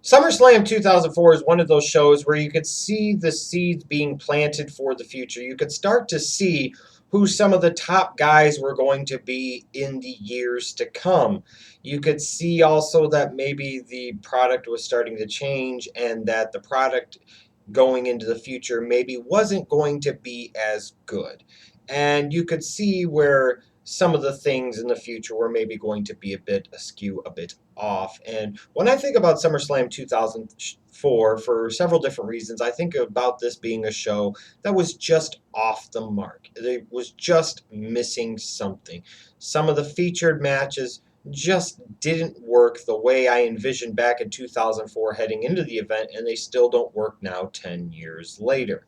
SummerSlam 2004 is one of those shows where you could see the seeds being planted for the future. You could start to see who some of the top guys were going to be in the years to come. You could see also that maybe the product was starting to change and that the product going into the future maybe wasn't going to be as good. And you could see where some of the things in the future were maybe going to be a bit askew, a bit off. And when I think about SummerSlam 2004, for several different reasons, I think about this being a show that was just off the mark. It was just missing something. Some of the featured matches just didn't work the way I envisioned back in 2004 heading into the event, and they still don't work now 10 years later.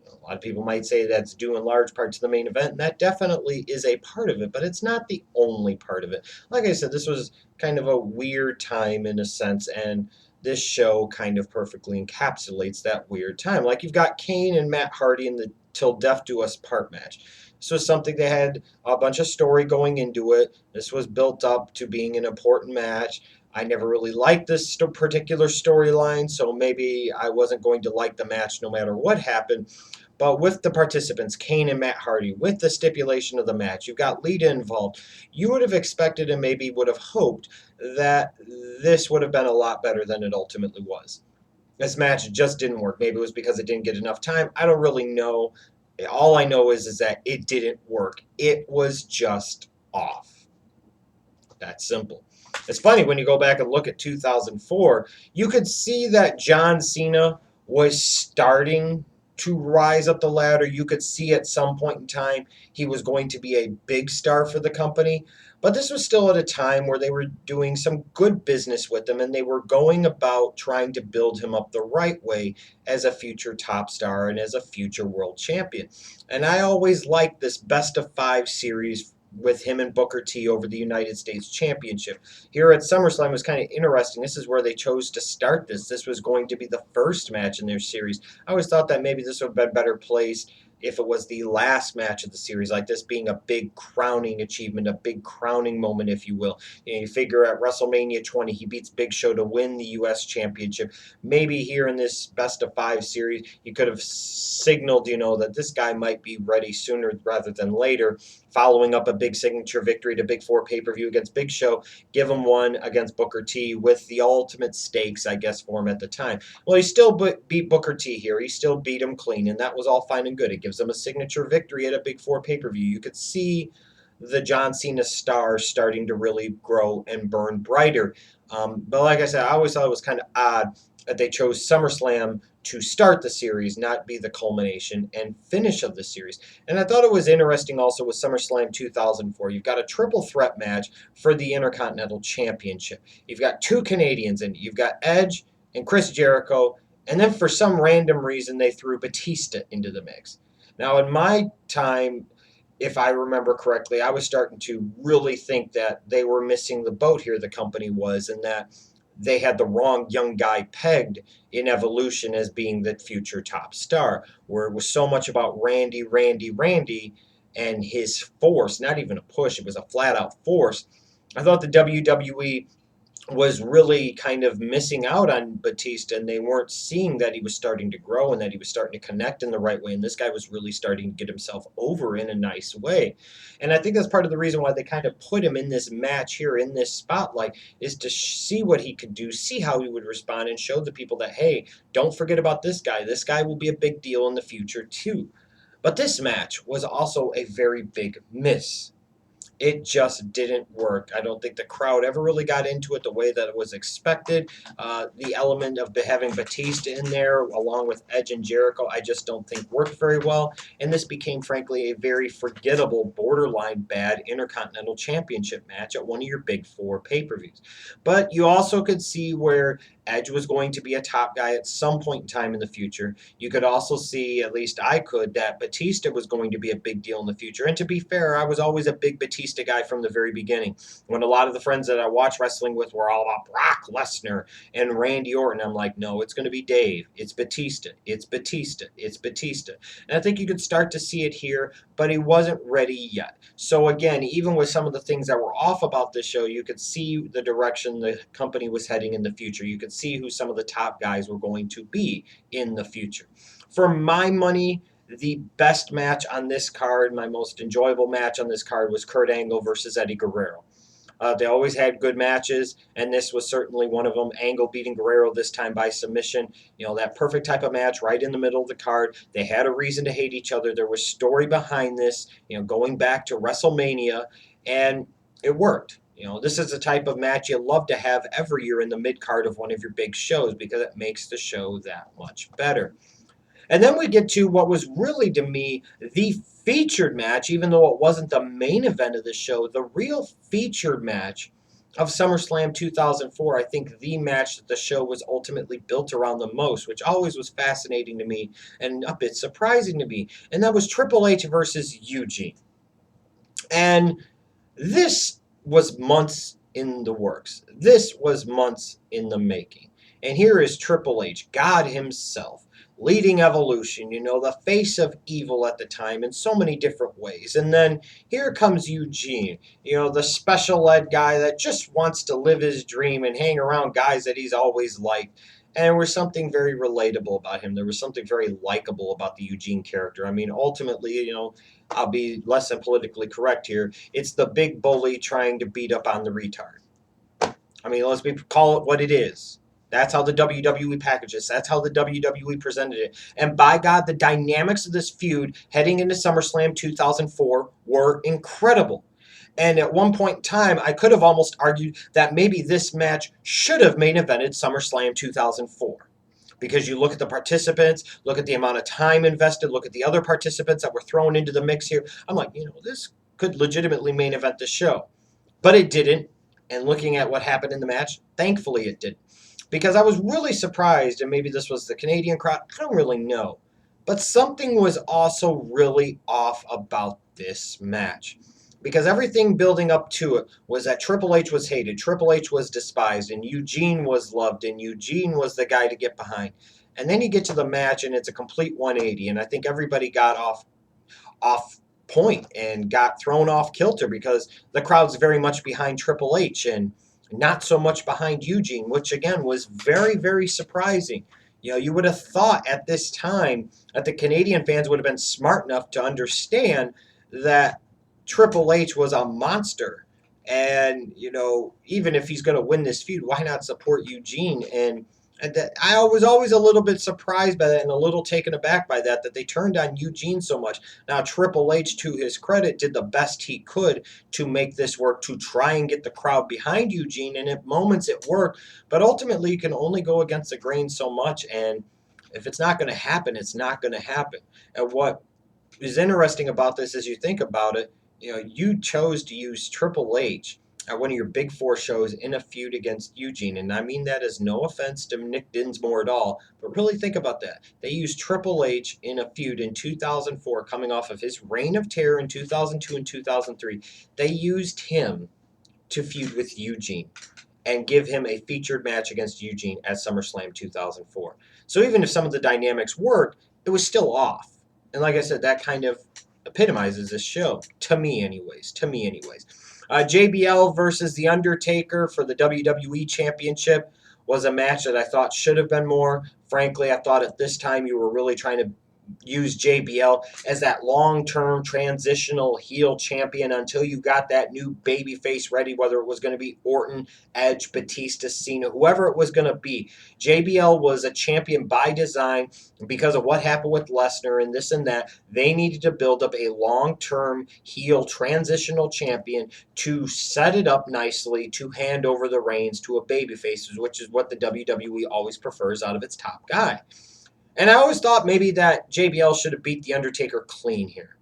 A lot of people might say that's due in large part to the main event, and that definitely is a part of it, but it's not the only part of it. Like I said, this was kind of a weird time in a sense, and this show kind of perfectly encapsulates that weird time. Like you've got Kane and Matt Hardy in the Till Death Do Us Part match. This was something they had a bunch of story going into it. This was built up to being an important match. I never really liked this particular storyline, so maybe I wasn't going to like the match no matter what happened. But with the participants, Kane and Matt Hardy, with the stipulation of the match, you've got Lita involved. You would have expected and maybe would have hoped that this would have been a lot better than it ultimately was. This match just didn't work. Maybe it was because it didn't get enough time. I don't really know. All I know is that it didn't work. It was just off. That's simple. It's funny when you go back and look at 2004, you could see that John Cena was starting to rise up the ladder. You could see at some point in time he was going to be a big star for the company. But this was still at a time where they were doing some good business with him and they were going about trying to build him up the right way as a future top star and as a future world champion. And I always liked this best of five series with him and Booker T over the United States Championship. Here at SummerSlam was kind of interesting. This is where they chose to start this. This was going to be the first match in their series. I always thought that maybe this would have been better placed if it was the last match of the series, like this being a big crowning achievement, a big crowning moment, if you will. You figure at WrestleMania 20, he beats Big Show to win the U.S. Championship. Maybe here in this best of five series, you could have signaled, that this guy might be ready sooner rather than later, following up a big signature victory to Big Four pay-per-view against Big Show, give him one against Booker T with the ultimate stakes, I guess, for him at the time. Well, he still beat Booker T here. He still beat him clean, and that was all fine and good. It gives him a signature victory at a Big Four pay-per-view. You could see the John Cena star starting to really grow and burn brighter. But like I said, I always thought it was kind of odd that they chose SummerSlam to start the series, not be the culmination and finish of the series. And I thought it was interesting also with SummerSlam 2004. You've got a triple threat match for the Intercontinental Championship. You've got two Canadians in it. You've got Edge and Chris Jericho. And then for some random reason, they threw Batista into the mix. Now, in my time, if I remember correctly, I was starting to really think that they were missing the boat here, the company was, and that they had the wrong young guy pegged in Evolution as being the future top star, where it was so much about Randy, Randy, Randy, and his force, not even a push, it was a flat out force. I thought the WWE was really kind of missing out on Batista, and they weren't seeing that he was starting to grow and that he was starting to connect in the right way. And this guy was really starting to get himself over in a nice way. And I think that's part of the reason why they kind of put him in this match here, in this spotlight, is to see what he could do, see how he would respond, and show the people that, hey, don't forget about this guy. This guy will be a big deal in the future, too. But this match was also a very big miss. It just didn't work. I don't think the crowd ever really got into it the way that it was expected. The element of having Batista in there along with Edge and Jericho, I just don't think worked very well. And this became, frankly, a very forgettable, borderline bad Intercontinental Championship match at one of your big four pay-per-views. But you also could see where Edge was going to be a top guy at some point in time in the future. You could also see, at least I could, that Batista was going to be a big deal in the future. And to be fair, I was always a big Batista Batista guy from the very beginning. When a lot of the friends that I watch wrestling with were all about Brock Lesnar and Randy Orton, I'm like, no, it's going to be Dave. It's Batista. It's Batista. It's Batista. And I think you could start to see it here, but he wasn't ready yet. So again, even with some of the things that were off about this show, you could see the direction the company was heading in the future. You could see who some of the top guys were going to be in the future. For my money, the best match on this card, my most enjoyable match on this card, was Kurt Angle versus Eddie Guerrero. They always had good matches, and this was certainly one of them. Angle beating Guerrero this time by submission. You know, that perfect type of match right in the middle of the card. They had a reason to hate each other. There was story behind this, you know, going back to WrestleMania, and it worked. You know, this is the type of match you love to have every year in the mid-card of one of your big shows because it makes the show that much better. And then we get to what was really, to me, the featured match, even though it wasn't the main event of the show, the real featured match of SummerSlam 2004. I think the match that the show was ultimately built around the most, which always was fascinating to me and a bit surprising to me. And that was Triple H versus Eugene. And this was months in the works. This was months in the making. And here is Triple H, God himself, leading Evolution, you know, the face of evil at the time in so many different ways. And then here comes Eugene, you know, the special ed guy that just wants to live his dream and hang around guys that he's always liked. And there was something very relatable about him. There was something very likable about the Eugene character. I mean, ultimately, you know, I'll be less than politically correct here. It's the big bully trying to beat up on the retard. I mean, call it what it is. That's how the WWE packaged this. That's how the WWE presented it. And by God, the dynamics of this feud heading into SummerSlam 2004 were incredible. And at one point in time, I could have almost argued that maybe this match should have main evented SummerSlam 2004. Because you look at the participants, look at the amount of time invested, look at the other participants that were thrown into the mix here. I'm like, you know, this could legitimately main event the show. But it didn't. And looking at what happened in the match, thankfully it didn't. Because I was really surprised, and maybe this was the Canadian crowd, I don't really know. But something was also really off about this match. Because everything building up to it was that Triple H was hated, Triple H was despised, and Eugene was loved, and Eugene was the guy to get behind. And then you get to the match, and it's a complete 180, and I think everybody got off point and got thrown off kilter because the crowd's very much behind Triple H and not so much behind Eugene, which again was very, very surprising. You know, you would have thought at this time that the Canadian fans would have been smart enough to understand that Triple H was a monster. And, you know, even if he's going to win this feud, why not support Eugene? And I was always a little bit surprised by that and a little taken aback by that they turned on Eugene so much. Now, Triple H, to his credit, did the best he could to make this work, to try and get the crowd behind Eugene, and at moments it worked, but ultimately you can only go against the grain so much, and if it's not going to happen, it's not going to happen. And what is interesting about this as you think about it, you know, you chose to use Triple H at one of your big four shows in a feud against Eugene. And I mean that as no offense to Nick Dinsmore at all, but really think about that. They used Triple H in a feud in 2004, coming off of his reign of terror in 2002 and 2003. They used him to feud with Eugene and give him a featured match against Eugene at SummerSlam 2004. So even if some of the dynamics worked, it was still off. And like I said, that kind of epitomizes this show, to me anyways. JBL versus The Undertaker for the WWE Championship was a match that I thought should have been more. Frankly, I thought at this time you were really trying to use JBL as that long-term transitional heel champion until you got that new babyface ready, whether it was going to be Orton, Edge, Batista, Cena, whoever it was going to be. JBL was a champion by design because of what happened with Lesnar and this and that. They needed to build up a long-term heel transitional champion to set it up nicely to hand over the reins to a babyface, which is what the WWE always prefers out of its top guy. And I always thought maybe that JBL should have beat The Undertaker clean here.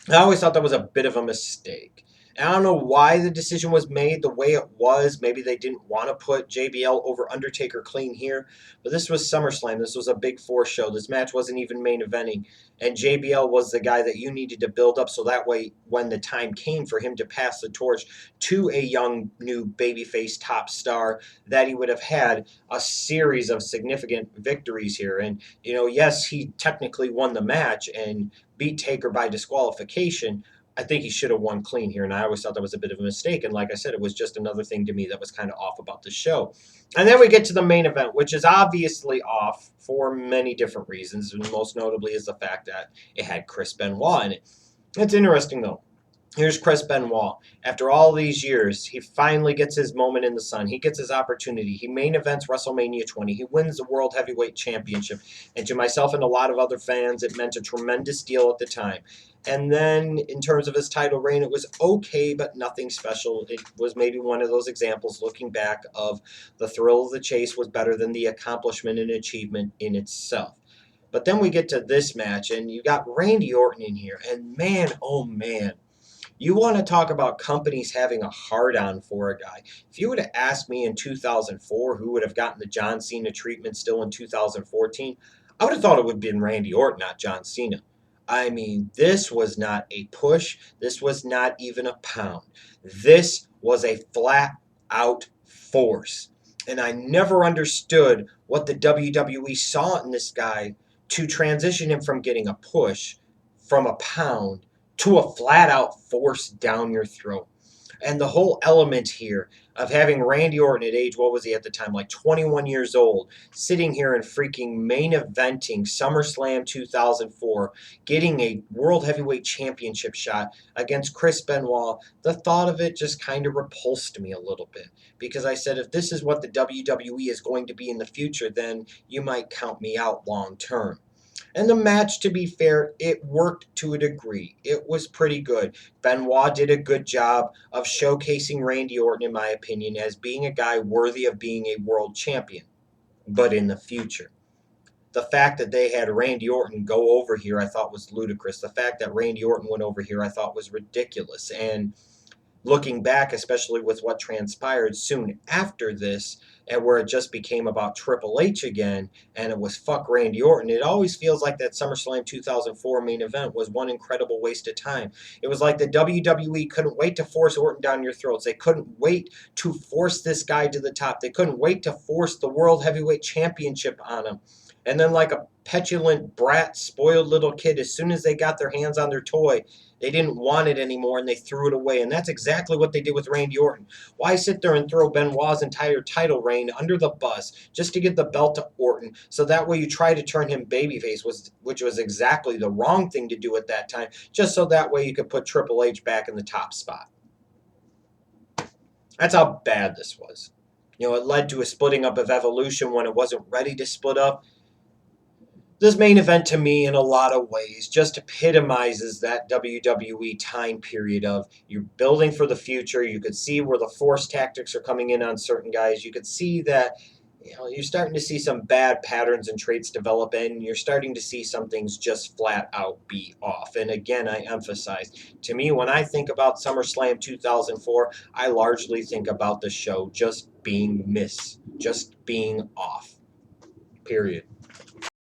I always thought that was a bit of a mistake. And I don't know why the decision was made the way it was. Maybe they didn't want to put JBL over Undertaker clean here. But this was SummerSlam. This was a Big Four show. This match wasn't even main eventing. And JBL was the guy that you needed to build up so that way when the time came for him to pass the torch to a young new babyface top star, that he would have had a series of significant victories here. And, yes, he technically won the match and beat Taker by disqualification. I think he should have won clean here, and I always thought that was a bit of a mistake. And like I said, it was just another thing to me that was kind of off about the show. And then we get to the main event, which is obviously off for many different reasons, and most notably is the fact that it had Chris Benoit in it. It's interesting, though. Here's Chris Benoit. After all these years, he finally gets his moment in the sun. He gets his opportunity. He main events WrestleMania 20. He wins the World Heavyweight Championship. And to myself and a lot of other fans, it meant a tremendous deal at the time. And then, in terms of his title reign, it was okay, but nothing special. It was maybe one of those examples, looking back, of the thrill of the chase was better than the accomplishment and achievement in itself. But then we get to this match, and you got Randy Orton in here. And man, oh man, you want to talk about companies having a hard on for a guy. If you would have asked me in 2004 who would have gotten the John Cena treatment still in 2014, I would have thought it would have been Randy Orton, not John Cena. I mean, this was not a push. This was not even a pound. This was a flat out force. And I never understood what the WWE saw in this guy to transition him from getting a push from a pound to a flat out force down your throat. And the whole element here of having Randy Orton at age, what was he at the time, like 21 years old, sitting here and freaking main eventing SummerSlam 2004, getting a World Heavyweight Championship shot against Chris Benoit, the thought of it just kind of repulsed me a little bit. Because I said, if this is what the WWE is going to be in the future, then you might count me out long term. And the match, to be fair, it worked to a degree. It was pretty good. Benoit did a good job of showcasing Randy Orton, in my opinion, as being a guy worthy of being a world champion, but in the future. The fact that they had Randy Orton go over here, I thought was ludicrous. The fact that Randy Orton went over here, I thought was ridiculous. And looking back, especially with what transpired soon after this, and where it just became about Triple H again, and it was fuck Randy Orton, it always feels like that SummerSlam 2004 main event was one incredible waste of time. It was like the WWE couldn't wait to force Orton down your throats. They couldn't wait to force this guy to the top. They couldn't wait to force the World Heavyweight Championship on him. And then, like a petulant brat, spoiled little kid, as soon as they got their hands on their toy, they didn't want it anymore and they threw it away. And that's exactly what they did with Randy Orton. Why sit there and throw Benoit's entire title reign under the bus just to give the belt to Orton so that way you try to turn him babyface, which was exactly the wrong thing to do at that time, just so that way you could put Triple H back in the top spot. That's how bad this was. It led to a splitting up of Evolution when it wasn't ready to split up. This main event, to me, in a lot of ways, just epitomizes that WWE time period of you're building for the future. You could see where the force tactics are coming in on certain guys. You could see that you're starting to see some bad patterns and traits develop, and you're starting to see some things just flat out be off. And again, I emphasize, to me, when I think about SummerSlam 2004, I largely think about the show just being just being off. Period.